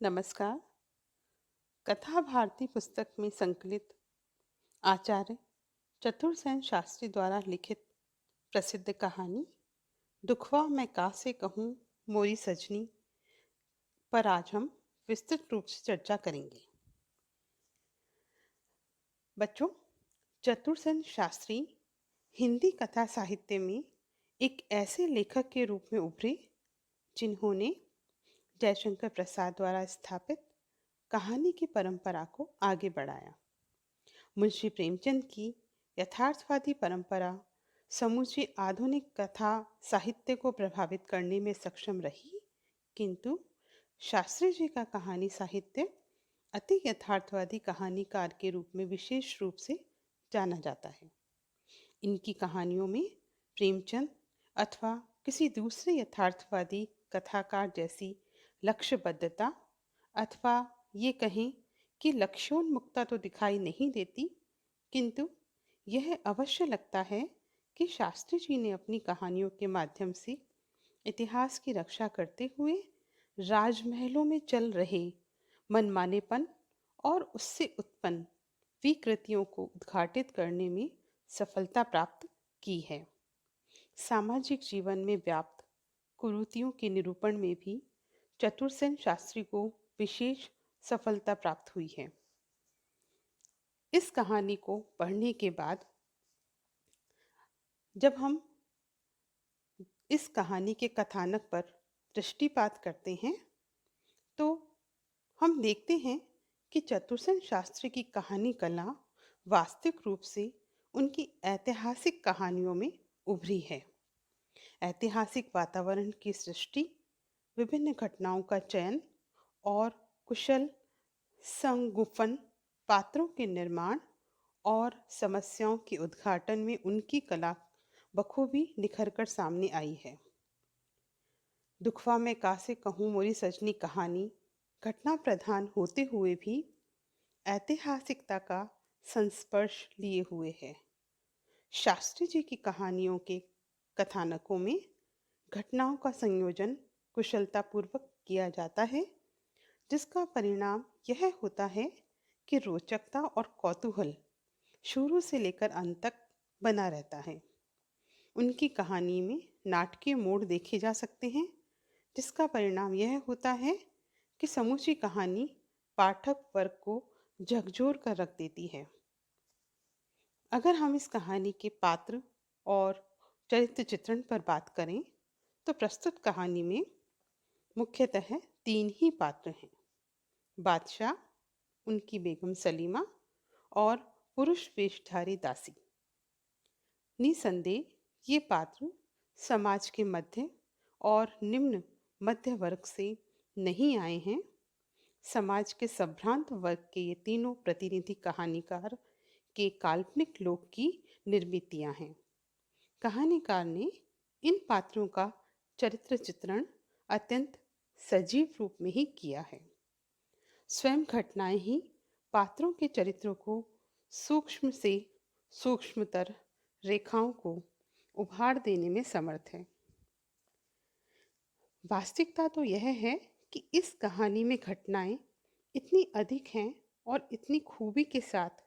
नमस्कार। कथा भारती पुस्तक में संकलित आचार्य चतुरसेन शास्त्री द्वारा लिखित प्रसिद्ध कहानी दुखवा मैं कासे कहूँ मोरी सजनी पर आज हम विस्तृत रूप से चर्चा करेंगे। बच्चों, चतुरसेन शास्त्री हिंदी कथा साहित्य में एक ऐसे लेखक के रूप में उभरे जिन्होंने जयशंकर प्रसाद द्वारा स्थापित कहानी की परंपरा को आगे बढ़ाया। मुंशी प्रेमचंद की यथार्थवादी परंपरा समूची आधुनिक कथा साहित्य को प्रभावित करने में सक्षम रही, किंतु शास्त्री जी का कहानी साहित्य अति यथार्थवादी कहानीकार के रूप में विशेष रूप से जाना जाता है। इनकी कहानियों में प्रेमचंद अथवा किसी दूसरे यथार्थवादी कथाकार जैसी लक्ष्यबद्धता अथवा ये कहें कि लक्ष्योन्मुखता तो दिखाई नहीं देती, किंतु यह अवश्य लगता है कि शास्त्री जी ने अपनी कहानियों के माध्यम से इतिहास की रक्षा करते हुए राजमहलों में चल रहे मनमानेपन और उससे उत्पन्न विकृतियों को उद्घाटित करने में सफलता प्राप्त की है। सामाजिक जीवन में व्याप्त कुरीतियों के निरूपण में भी चतुरसेन शास्त्री को विशेष सफलता प्राप्त हुई है। इस कहानी को पढ़ने के बाद जब हम इस कहानी के कथानक पर दृष्टिपात करते हैं तो हम देखते हैं कि चतुरसेन शास्त्री की कहानी कला वास्तविक रूप से उनकी ऐतिहासिक कहानियों में उभरी है। ऐतिहासिक वातावरण की सृष्टि, विभिन्न घटनाओं का चयन और कुशल संगुफन, पात्रों के निर्माण और समस्याओं के उद्घाटन में उनकी कला बखूबी निखर कर सामने आई है। दुखवा में कासे कहूँ मोरी सजनी कहानी घटना प्रधान होते हुए भी ऐतिहासिकता का संस्पर्श लिए हुए है। शास्त्री जी की कहानियों के कथानकों में घटनाओं का संयोजन कुशलतापूर्वक किया जाता है, जिसका परिणाम यह होता है कि रोचकता और कौतूहल शुरू से लेकर अंत तक बना रहता है। उनकी कहानी में नाटकीय मोड़ देखे जा सकते हैं, जिसका परिणाम यह होता है कि समूची कहानी पाठक वर्ग को झकझोर कर रख देती है। अगर हम इस कहानी के पात्र और चरित्र चित्रण पर बात करें तो प्रस्तुत कहानी में मुख्यतः तीन ही पात्र हैं: बादशाह, उनकी बेगम सलीमा और पुरुष वेशधारी दासी। निसंदेह ये पात्र समाज के मध्य और निम्न मध्य वर्ग से नहीं आए हैं। समाज के संभ्रांत वर्ग के ये तीनों प्रतिनिधि कहानीकार के काल्पनिक लोक की निर्मितियां हैं। कहानीकार ने इन पात्रों का चरित्र चित्रण अत्यंत सजीव रूप में ही किया है। स्वयं घटनाएं ही पात्रों के चरित्रों को सूक्ष्म से सूक्ष्मतर रेखाओं को उभार देने में समर्थ है। वास्तविकता तो यह है कि इस कहानी में घटनाएं इतनी अधिक हैं और इतनी खूबी के साथ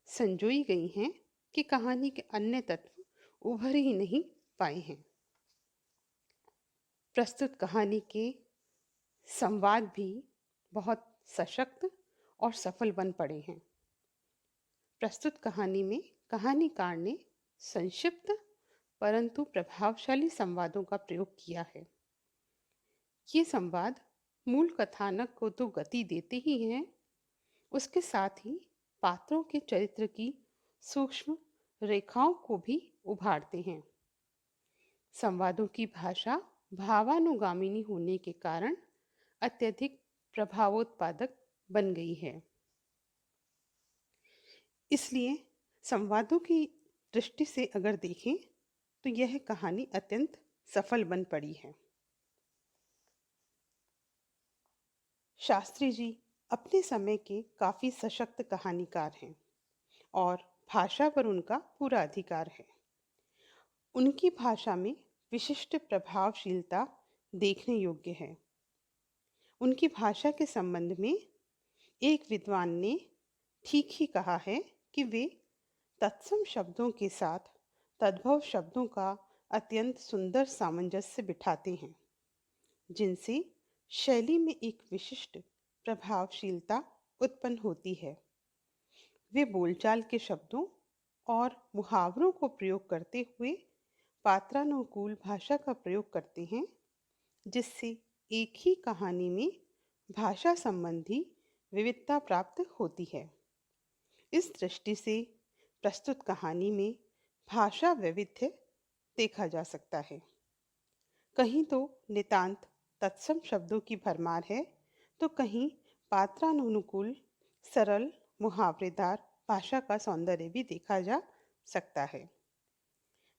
संजोई गई हैं कि कहानी के अन्य तत्व उभर ही नहीं पाए हैं। प्रस्तुत कहानी के संवाद भी बहुत सशक्त और सफल बन पड़े हैं। प्रस्तुत कहानी में कहानीकार ने संक्षिप्त परंतु प्रभावशाली संवादों का प्रयोग किया है। ये संवाद मूल कथानक को तो गति देते ही हैं, उसके साथ ही पात्रों के चरित्र की सूक्ष्म रेखाओं को भी उभारते हैं। संवादों की भाषा भावानुगामिनी होने के कारण अत्यधिक प्रभावोत्पादक बन गई है। इसलिए संवादों की दृष्टि से अगर देखें तो यह कहानी अत्यंत सफल बन पड़ी है। शास्त्री जी अपने समय के काफी सशक्त कहानीकार हैं और भाषा पर उनका पूरा अधिकार है। उनकी भाषा में विशिष्ट प्रभावशीलता देखने योग्य है। उनकी भाषा के संबंध में एक विद्वान ने ठीक ही कहा है कि वे तत्सम शब्दों के साथ तद्भव शब्दों का अत्यंत सुंदर सामंजस्य बिठाते हैं, जिनसे शैली में एक विशिष्ट प्रभावशीलता उत्पन्न होती है। वे बोलचाल के शब्दों और मुहावरों को प्रयोग करते हुए पात्रानुकूल भाषा का प्रयोग करते हैं, जिससे एक ही कहानी में भाषा संबंधी विविधता प्राप्त होती है। इस दृष्टि से प्रस्तुत कहानी में भाषा वैविध्य देखा जा सकता है। कहीं तो नितांत तत्सम शब्दों की भरमार है, तो कहीं पात्रानुकूल सरल मुहावरेदार भाषा का सौंदर्य भी देखा जा सकता है।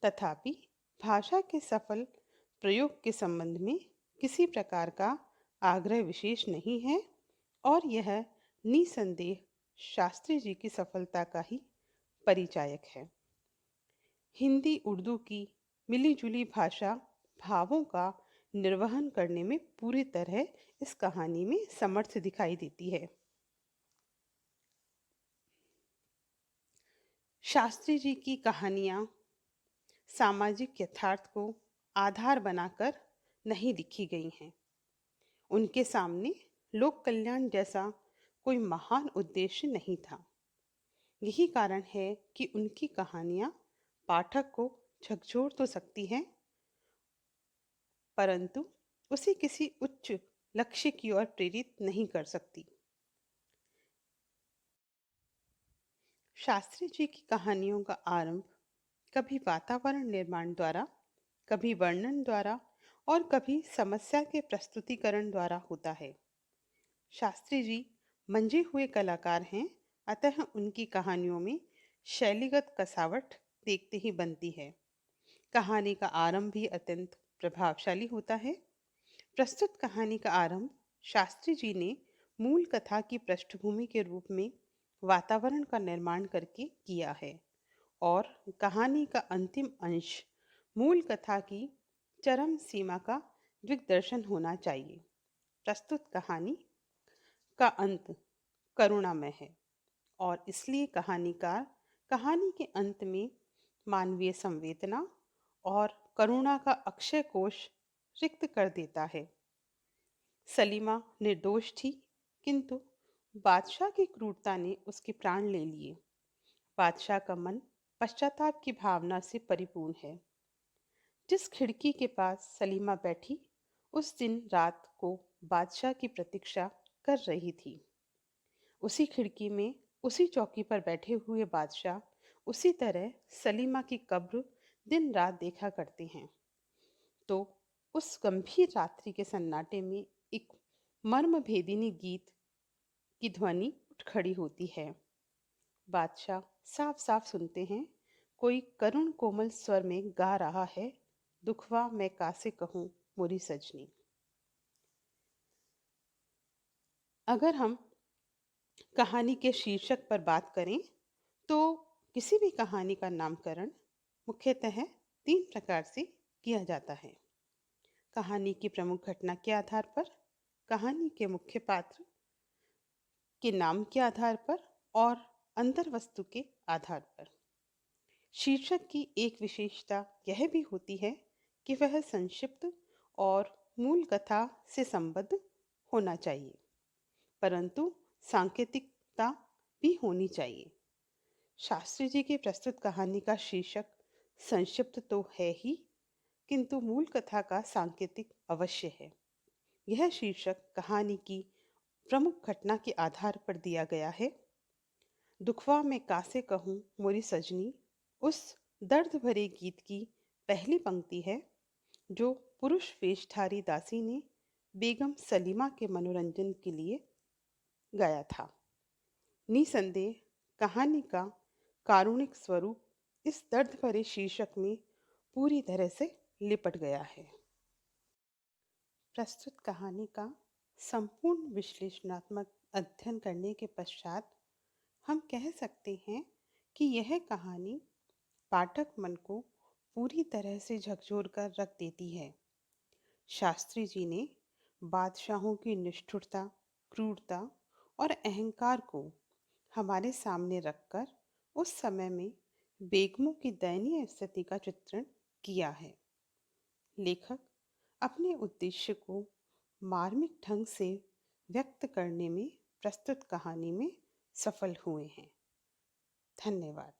तथापि भाषा के सफल प्रयोग के संबंध में किसी प्रकार का आग्रह विशेष नहीं है और यह निसंदेह शास्त्री जी की सफलता का ही परिचायक है। हिंदी उर्दू की मिली-जुली भाषा भावों का निर्वहन करने में पूरी तरह इस कहानी में समर्थ दिखाई देती है। शास्त्री जी की कहानियाँ सामाजिक यथार्थ को आधार बनाकर नहीं लिखी गई हैं। उनके सामने लोक कल्याण जैसा कोई महान उद्देश्य नहीं था। यही कारण है कि उनकी कहानियाँ पाठक को झकझोर तो सकती हैं, परंतु उसे किसी उच्च लक्ष्य की ओर प्रेरित नहीं कर सकती। शास्त्री जी की कहानियों का आरंभ कभी वातावरण निर्माण द्वारा, कभी वर्णन द्वारा और कभी समस्या के प्रस्तुतिकरण द्वारा होता है। शास्त्री जी मंझे हुए कलाकार हैं, अतः उनकी कहानियों में शैलीगत कसावट देखते ही बनती है। कहानी का आरंभ भी अत्यंत प्रभावशाली होता है। प्रस्तुत कहानी का आरंभ शास्त्री जी ने मूल कथा की पृष्ठभूमि के रूप में वातावरण का निर्माण करके किया है और कहानी का अंतिम अंश मूल कथा की चरम सीमा का दिग्दर्शन होना चाहिए। प्रस्तुत कहानी का अंत करुणामय है और इसलिए कहानीकार कहानी के अंत में मानवीय संवेदना और करुणा का अक्षय कोश रिक्त कर देता है। सलीमा निर्दोष थी, किंतु बादशाह की क्रूरता ने उसके प्राण ले लिए। बादशाह का मन पश्चाताप की भावना से परिपूर्ण है। जिस खिड़की के पास सलीमा बैठी, उस दिन रात को बादशाह की प्रतीक्षा कर रही थी। उसी खिड़की में, उसी चौकी पर बैठे हुए बादशाह उसी तरह सलीमा की कब्र दिन रात देखा करते हैं। तो उस गंभीर रात्रि के सन्नाटे में एक मर्म भेदिनी गीत की ध्वनि उठ खड़ी होती है। बादशाह साफ साफ सुनते हैं, कोई करुण कोमल स्वर में गा रहा है, दुखवा मैं कासे कहूँ मोरी सजनी। अगर हम कहानी के शीर्षक पर बात करें, तो किसी भी कहानी का नामकरण मुख्यतः 3 प्रकार से किया जाता है। कहानी की प्रमुख घटना के आधार पर, कहानी के मुख्य पात्र के नाम के आधार पर और अंतर वस्तु के आधार पर। शीर्षक की एक विशेषता यह भी होती है कि वह संक्षिप्त और मूल कथा से संबद्ध होना चाहिए, परंतु सांकेतिकता भी होनी चाहिए। शास्त्री जी की प्रस्तुत कहानी का शीर्षक संक्षिप्त तो है ही, किंतु मूल कथा का सांकेतिक अवश्य है। यह शीर्षक कहानी की प्रमुख घटना के आधार पर दिया गया है। दुखवा मैं कासे कहूँ मोरी सजनी उस दर्द भरे गीत की पहली पंक्ति है, जो पुरुष वेशधारी दासी ने बेगम सलीमा के मनोरंजन के लिए गाया था। निसंदेह कहानी का कारुणिक स्वरूप इस दर्द भरे शीर्षक में पूरी तरह से लिपट गया है। प्रस्तुत कहानी का संपूर्ण विश्लेषणात्मक अध्ययन करने के पश्चात हम कह सकते हैं कि यह कहानी पाठक मन को पूरी तरह से झकझोर कर रख देती है। शास्त्री जी ने बादशाहों की निष्ठुरता, क्रूरता और अहंकार को हमारे सामने रखकर उस समय में बेगमों की दयनीय स्थिति का चित्रण किया है। लेखक अपने उद्देश्य को मार्मिक ढंग से व्यक्त करने में प्रस्तुत कहानी में सफल हुए हैं। धन्यवाद।